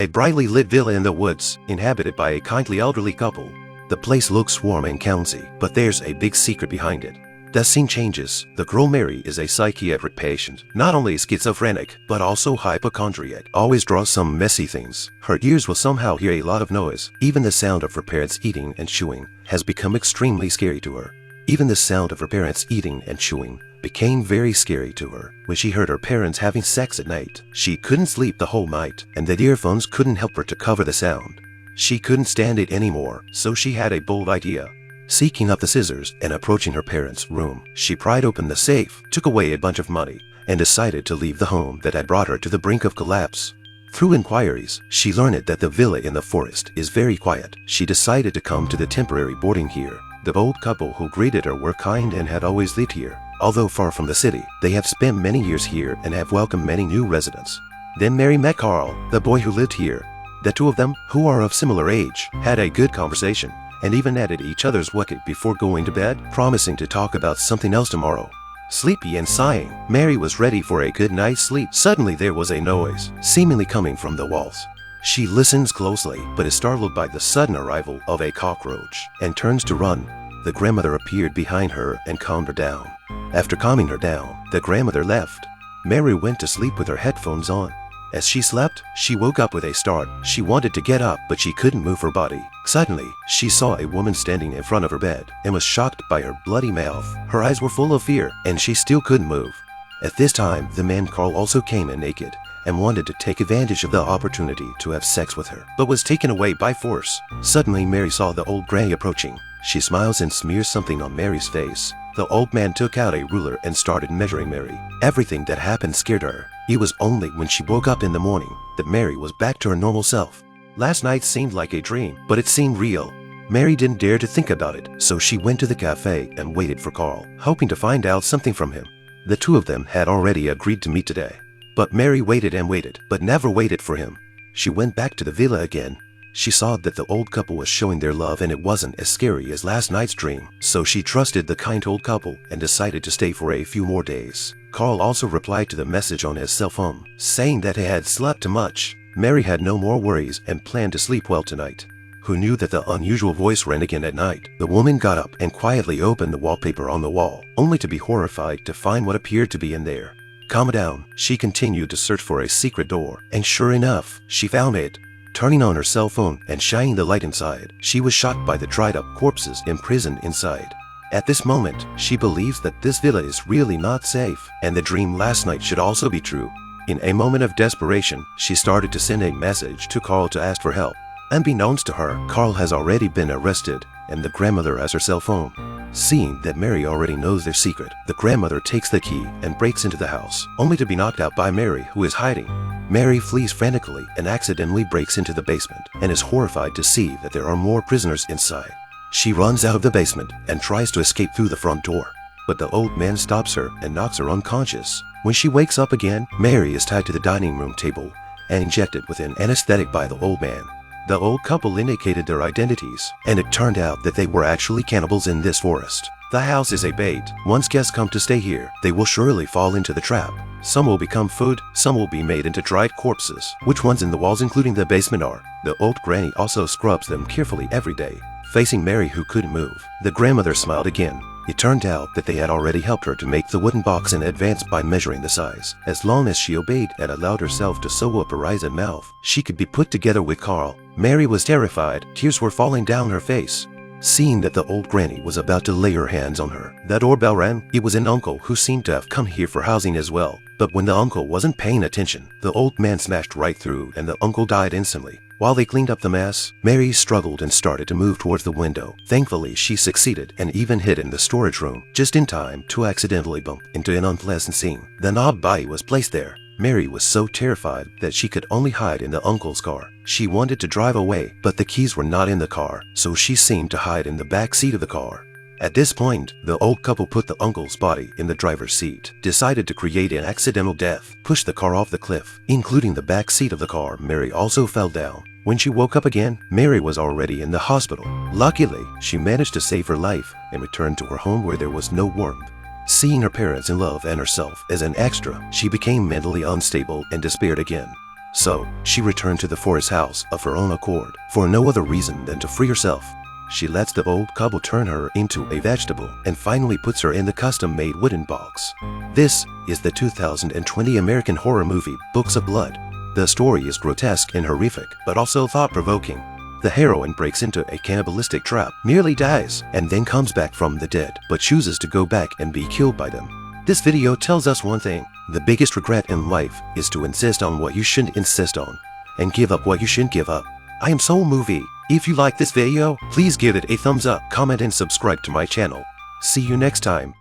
A brightly lit villa in the woods, inhabited by a kindly elderly couple. The place looks warm and cozy, but there's a big secret behind it. The scene changes. The girl Mary is a psychiatric patient, not only schizophrenic, but also hypochondriac, always draws some messy things. Her ears will somehow hear a lot of noise. Even the sound of her parents eating and chewing has become extremely scary to her. Even the sound of her parents eating and chewing became very scary to her. When she heard her parents having sex at night, she couldn't sleep the whole night, and the earphones couldn't help her to cover the sound. She couldn't stand it anymore, so she had a bold idea. Seeking up the scissors and approaching her parents' room, she pried open the safe, took away a bunch of money, and decided to leave the home that had brought her to the brink of collapse. Through inquiries, she learned that the villa in the forest is very quiet. She decided to come to the temporary boarding here. The old couple who greeted her were kind and had always lived here. Although far from the city, they have spent many years here and have welcomed many new residents. Then Mary met Carl, the boy who lived here. The two of them, who are of similar age, had a good conversation, and even added each other's wicket before going to bed, promising to talk about something else tomorrow. Sleepy and sighing, Mary was ready for a good night's sleep. Suddenly there was a noise, seemingly coming from the walls. She listens closely, but is startled by the sudden arrival of a cockroach, and turns to run. The grandmother appeared behind her and calmed her down. After calming her down, the grandmother left. Mary went to sleep with her headphones on. As she slept, she woke up with a start. She wanted to get up, but she couldn't move her body. Suddenly, she saw a woman standing in front of her bed and was shocked by her bloody mouth. Her eyes were full of fear, and she still couldn't move. At this time, the man Carl also came in naked and wanted to take advantage of the opportunity to have sex with her, but was taken away by force. Suddenly, Mary saw the old granny approaching. She smiles and smears something on Mary's face. The old man took out a ruler and started measuring Mary. Everything that happened scared her. It was only when she woke up in the morning that Mary was back to her normal self. Last night seemed like a dream, but it seemed real. Mary didn't dare to think about it, so she went to the cafe and waited for Carl, hoping to find out something from him. The two of them had already agreed to meet today. But Mary waited and waited, but never waited for him. She went back to the villa again. She saw that the old couple was showing their love and it wasn't as scary as last night's dream, so she trusted the kind old couple and decided to stay for a few more days. Carl also replied to the message on his cell phone, saying that he had slept too much. Mary had no more worries and planned to sleep well tonight. Who knew that the unusual voice rang again at night? The woman got up and quietly opened the wallpaper on the wall, only to be horrified to find what appeared to be in there. Calm down, she continued to search for a secret door, and sure enough, she found it. Turning on her cell phone and shining the light inside, she was shocked by the dried-up corpses imprisoned inside. At this moment, she believes that this villa is really not safe, and the dream last night should also be true. In a moment of desperation, she started to send a message to Carl to ask for help. Unbeknownst to her, Carl has already been arrested, and the grandmother has her cell phone. Seeing that Mary already knows their secret, the grandmother takes the key and breaks into the house, only to be knocked out by Mary, who is hiding. Mary flees frantically and accidentally breaks into the basement, and is horrified to see that there are more prisoners inside. She runs out of the basement and tries to escape through the front door, but the old man stops her and knocks her unconscious. When she wakes up again, Mary is tied to the dining room table and injected with an anesthetic by the old man. The old couple indicated their identities, and it turned out that they were actually cannibals in this forest. The house is a bait. Once guests come to stay here, they will surely fall into the trap. Some will become food, some will be made into dried corpses. Which ones in the walls including the basement are? The old granny also scrubs them carefully every day. Facing Mary, who couldn't move, the grandmother smiled again. It turned out that they had already helped her to make the wooden box in advance by measuring the size. As long as she obeyed and allowed herself to sew up her eyes and mouth, she could be put together with Carl. Mary was terrified. Tears were falling down her face. Seeing that the old granny was about to lay her hands on her, the doorbell rang. It was an uncle who seemed to have come here for housing as well. But when the uncle wasn't paying attention, the old man smashed right through and the uncle died instantly. While they cleaned up the mess, Mary struggled and started to move towards the window. Thankfully, she succeeded and even hid in the storage room, just in time to accidentally bump into an unpleasant scene. The knob body was placed there. Mary was so terrified that she could only hide in the uncle's car. She wanted to drive away, but the keys were not in the car, so she seemed to hide in the back seat of the car. At this point, the old couple put the uncle's body in the driver's seat, decided to create an accidental death, pushed the car off the cliff, including the back seat of the car. Mary also fell down. When she woke up again, Mary was already in the hospital. Luckily, she managed to save her life and returned to her home where there was no warmth. Seeing her parents in love and herself as an extra, she became mentally unstable and despaired again. So, she returned to the forest house of her own accord, for no other reason than to free herself. She lets the old couple turn her into a vegetable and finally puts her in the custom-made wooden box. This is the 2020 American horror movie Books of Blood. The story is grotesque and horrific, but also thought-provoking. The heroine breaks into a cannibalistic trap, nearly dies, and then comes back from the dead, but chooses to go back and be killed by them. This video tells us one thing: the biggest regret in life is to insist on what you shouldn't insist on, and give up what you shouldn't give up. I am Soul Movie. If you like this video, please give it a thumbs up, comment and subscribe to my channel. See you next time.